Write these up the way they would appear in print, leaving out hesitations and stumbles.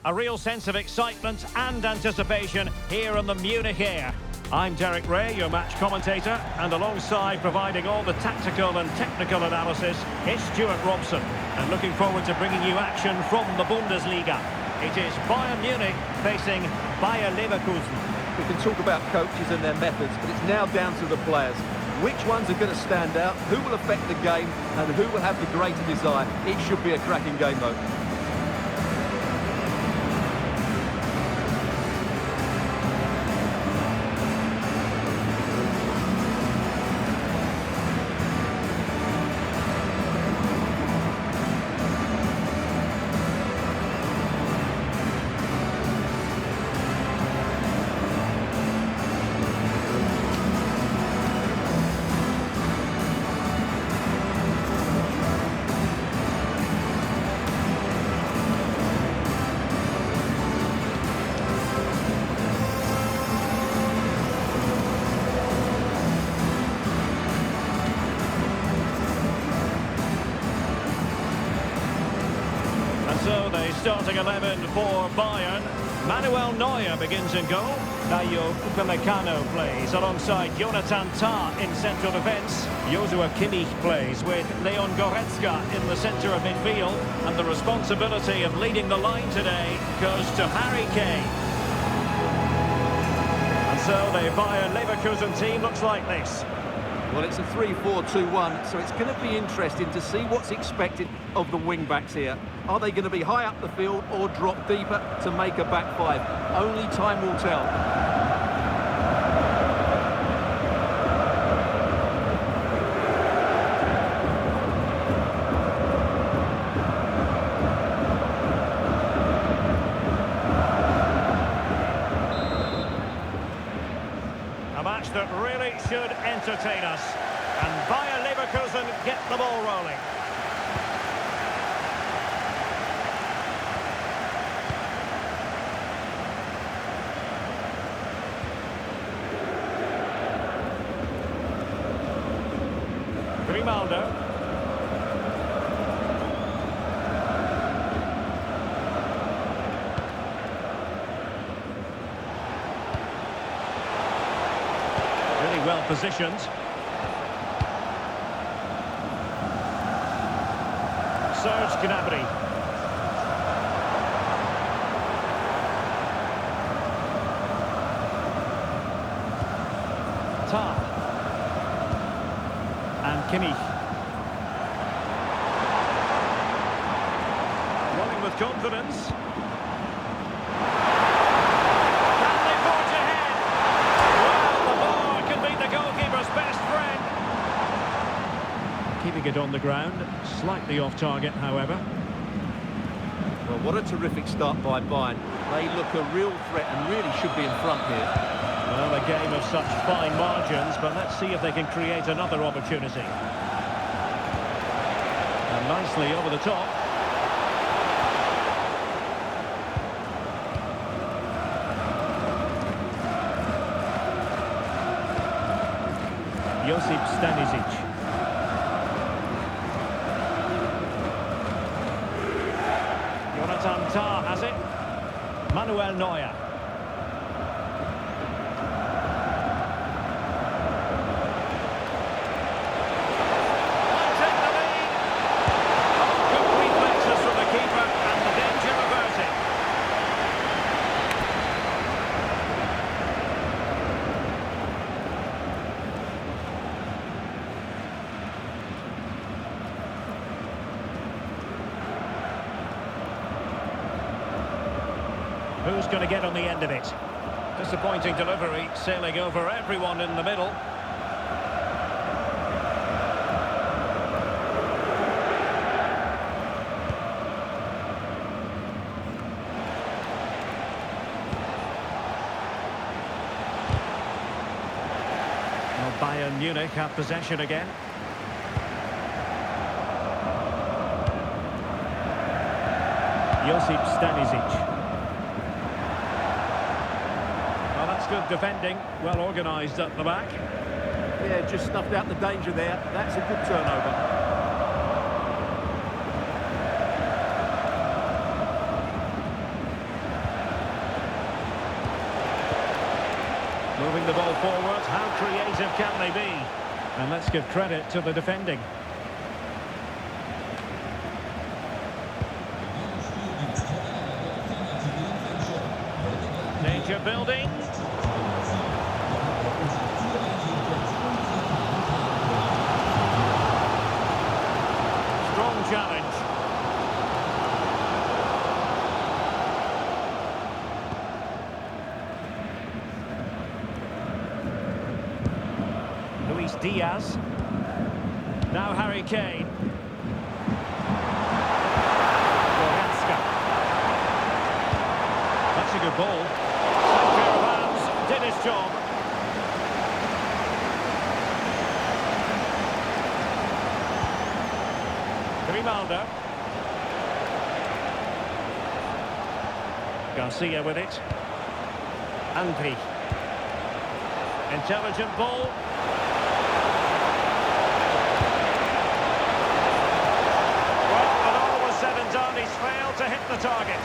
A real sense of excitement and anticipation here on the Munich air. I'm Derek Ray, your match commentator, and alongside providing all the tactical and technical analysis, it's Stuart Robson. And looking forward to bringing you action from the Bundesliga. It is Bayern Munich facing Bayer Leverkusen. We can talk about coaches and their methods, but it's now down to the players. Which ones are going to stand out, who will affect the game, and who will have the greater desire. It should be a cracking game, though. So the starting 11 for Bayern. Manuel Neuer begins in goal. Dayo Upamecano plays alongside Jonathan Tah in central defence. Joshua Kimmich plays with Leon Goretzka in the centre of midfield. And the responsibility of leading the line today goes to Harry Kane. And so the Bayern Leverkusen team looks like this. Well, it's a 3-4-2-1, so it's going to be interesting to see what's expected of the wing-backs here. Are they going to be high up the field or drop deeper to make a back five? Only time will tell. A match that really should entertain us. And Bayer Leverkusen get the ball rolling. Grimaldo. Really well positioned. Serge Gnabry. Tah. And Kimmich. Running with confidence. Can they forge ahead? Well, the ball can be the goalkeeper's best friend. Keeping it on the ground. Slightly off target, however. Well, what a terrific start by Bayern. They look a real threat and really should be in front here. Well, a game of such fine margins, but let's see if they can create another opportunity. And nicely over the top. Josip Stanisic. Jonathan Tah has it. Manuel Neuer. Who's going to get on the end of it? Disappointing delivery, sailing over everyone in the middle. Well, Bayern Munich have possession again. Josip Stanisic. Good defending, well organised at the back. Yeah, just snuffed out the danger there. That's a good turnover. Moving the ball forward, how creative can they be? And let's give credit to the defending. Danger building. Strong challenge. Luis Diaz. Now Harry Kane. Goretzka. That's a good ball. Pair of hands did his job. Grimaldo. Garcia with it. Andri. Intelligent ball. Well, when all was said and done, he's failed to hit the target.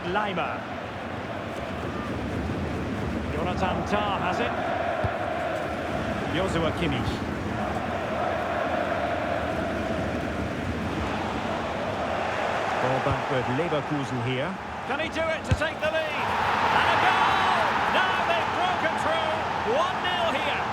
Leimer. Jonathan Tah has it. Joshua Kimmich. Ball back with Leverkusen here. Can he do it to take the lead? And a goal! Now they've broken through. 1-0 here.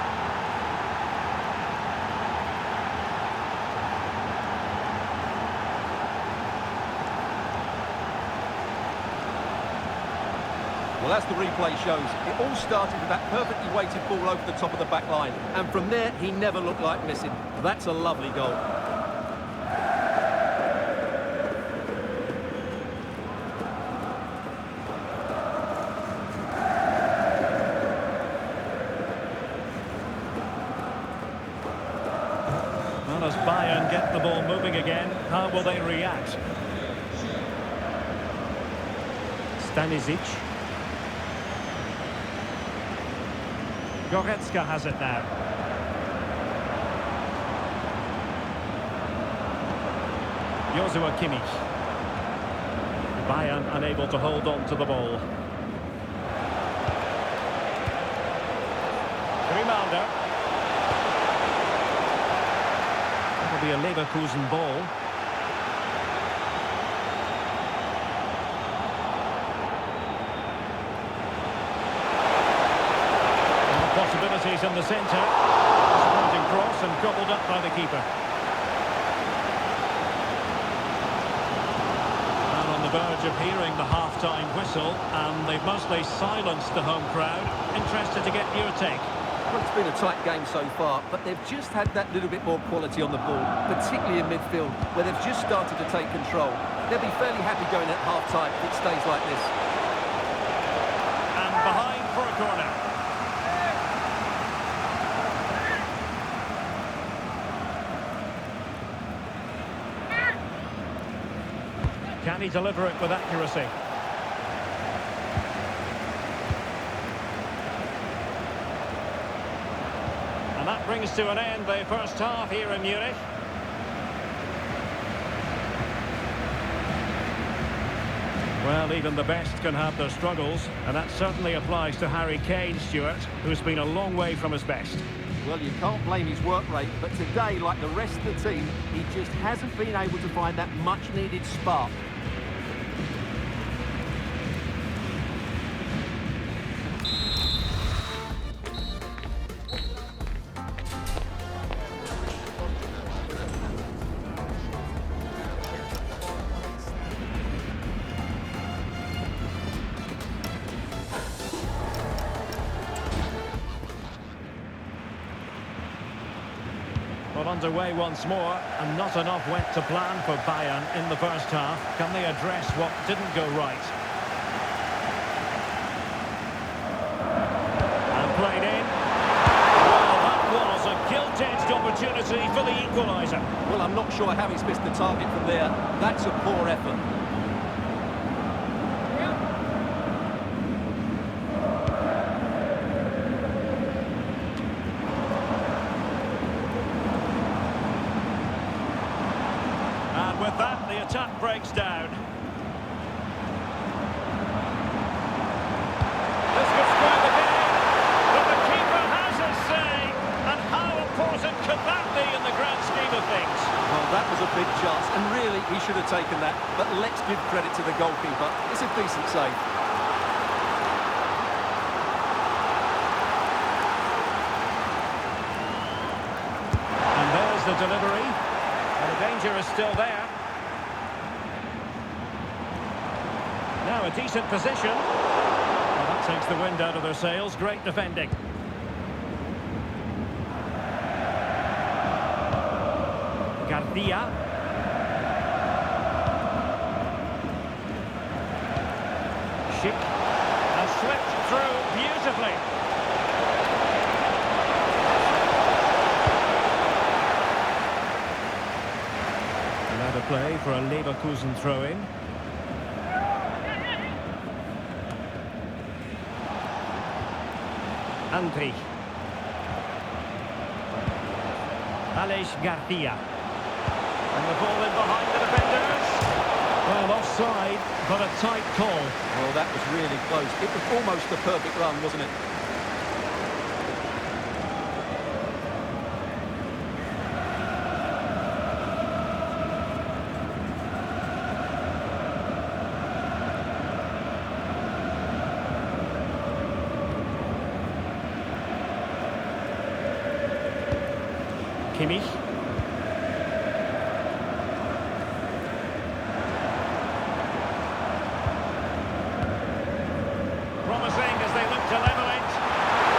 Well, as the replay shows, it all started with that perfectly weighted ball over the top of the back line. And from there, he never looked like missing. That's a lovely goal. Well, as Bayern get the ball moving again, how will they react? Stanisic. Goretzka has it now. Joshua Kimmich. Bayern unable to hold on to the ball. Grimaldo. That'll be a Leverkusen ball. Possibilities in the centre. Disappointing cross and gobbled up by the keeper. And on the verge of hearing the half-time whistle, and they've mostly silenced the home crowd. Interested to get your take. Well, it's been a tight game so far, but they've just had that little bit more quality on the ball, particularly in midfield, where they've just started to take control. They'll be fairly happy going at half-time if it stays like this. And behind for a corner. Can he deliver it with accuracy? And that brings to an end the first half here in Munich. Well, even the best can have their struggles, and that certainly applies to Harry Kane, Stuart, who's been a long way from his best. Well, you can't blame his work rate, but today, like the rest of the team, he just hasn't been able to find that much-needed spark. Well, underway once more, and not enough went to plan for Bayern in the first half. Can they address what didn't go right? And played in. Well, that was a gilt-edged opportunity for the equaliser. Well, I'm not sure how he's missed the target from there. That's a poor effort. And with that, the attack breaks down. This could spoil the game, but the keeper has his say. And how important could that be in the grand scheme of things? Well, that was a big chance, and really, he should have taken that. But let's give credit to the goalkeeper. It's a decent save. And there's the delivery. And the danger is still there. Now a decent position. Well, that takes the wind out of their sails. Great defending. Garcia. Schick has slipped through beautifully. Another play for a Leverkusen throw-in. Andri. Aleix Garcia. And the ball in behind the defenders. Well, offside, but a tight call. Well, that was really close. It was almost the perfect run, wasn't it? Kimmich. Promising as they look to level it.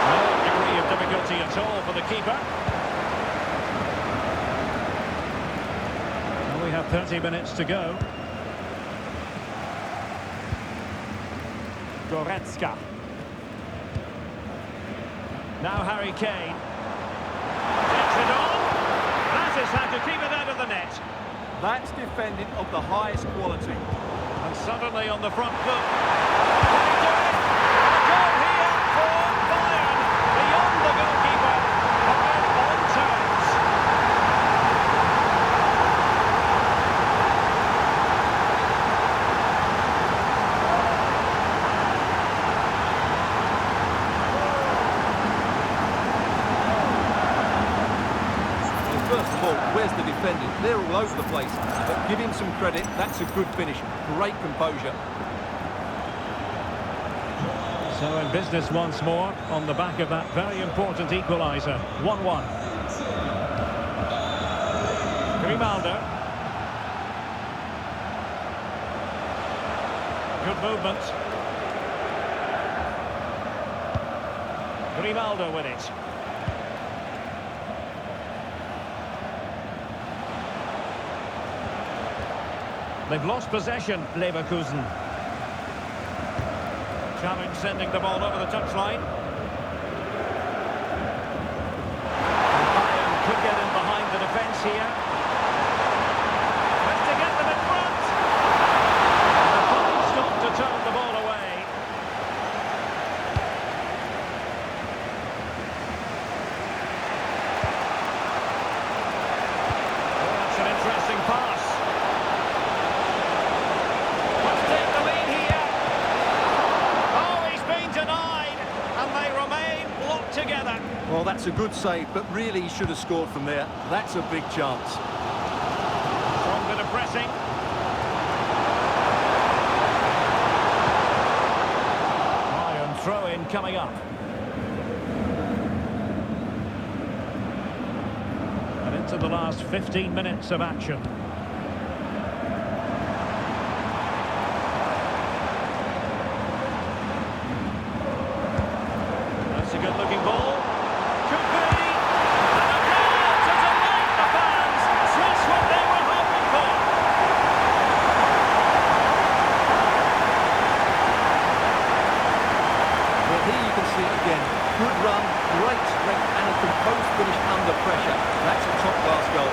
No degree of difficulty at all for the keeper. Well, we have 30 minutes to go. Goretzka. Now Harry Kane. Takes it on. That is how to keep it out of the net. That's defending of the highest quality. And suddenly on the front foot. Can he do it? A goal here for Bayern. Beyond the goalkeeper. Bayern on terms. First of all, where's the defending? They're all over the place. But give him some credit. That's a good finish. Great composure. So in business once more on the back of that very important equaliser. 1-1. Grimaldo. Good movement. Grimaldo with it. They've lost possession, Leverkusen. Challenge sending the ball over the touchline. Bayern could get in behind the defence here. Has to get them in front. And a fine stop to turn the ball away. Oh, that's an interesting pass. Together. Well, that's a good save, but really he should have scored from there. That's a big chance. Strong bit of pressing. Bayern throw-in coming up. And into the last 15 minutes of action. Good-looking ball. Could be. And a goal to delight the fans. Just what they were hoping for. Well, here you can see it again. Good run, great strength, and a composed finish under pressure. That's a top-class goal.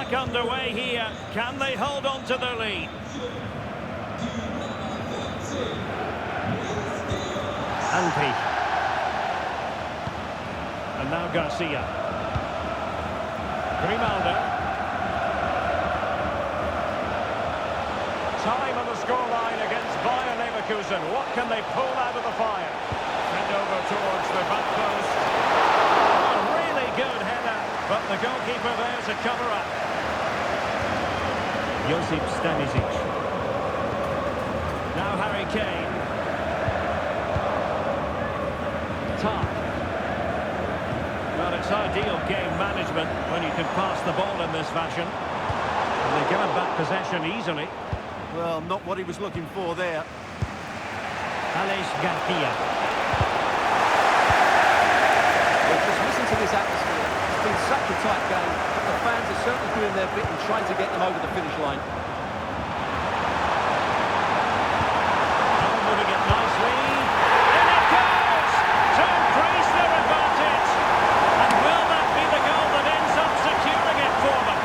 back underway here. Can they hold on to their lead? Andri. And now Garcia. Grimaldo. Time on the scoreline against Bayern Leverkusen. What can they pull out of the fire? Send over towards the back post. A really good header, but the goalkeeper there to cover up. Josip Stanisic. Now Harry Kane. Tar. Well, it's ideal game management when you can pass the ball in this fashion. And they give him back possession easily. Well, not what he was looking for there. Alex Garcia. Well, just listen to this atmosphere. It's been such a tight game, but the fans are certainly doing their bit and trying to get them over the finish line. Moving it nicely. In it goes! To increase their advantage. And will that be the goal that ends up securing it for them?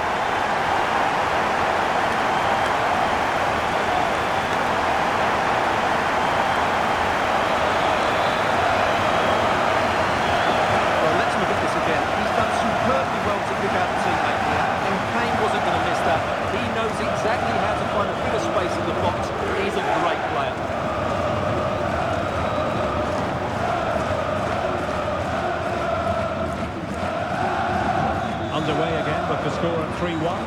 Well, let's look at this again. He's done superbly well to pick out a teammate here, and Kane wasn't going to miss that. He knows exactly how to find a bit of space in the box. He's a great player. Underway again with the score at 3-1.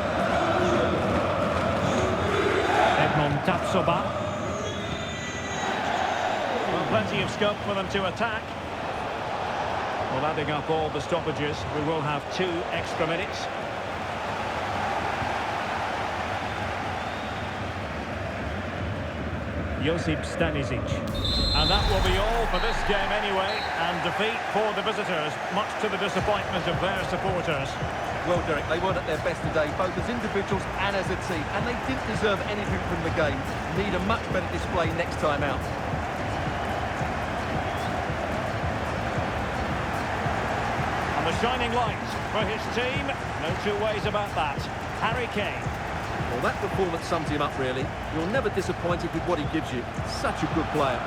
Edmond Tapsoba. Well, plenty of scope for them to attack. Well, adding up all the stoppages, we will have 2 extra minutes. Josip Stanisic. And that will be all for this game anyway. And defeat for the visitors, much to the disappointment of their supporters. Well, Derek, they weren't at their best today, both as individuals and as a team, and they didn't deserve anything from the game. Need a much better display next time out. And the shining light for his team, no 2 ways about that. Harry Kane. Well, that performance sums him up, really. You're never disappointed with what he gives you. Such a good player.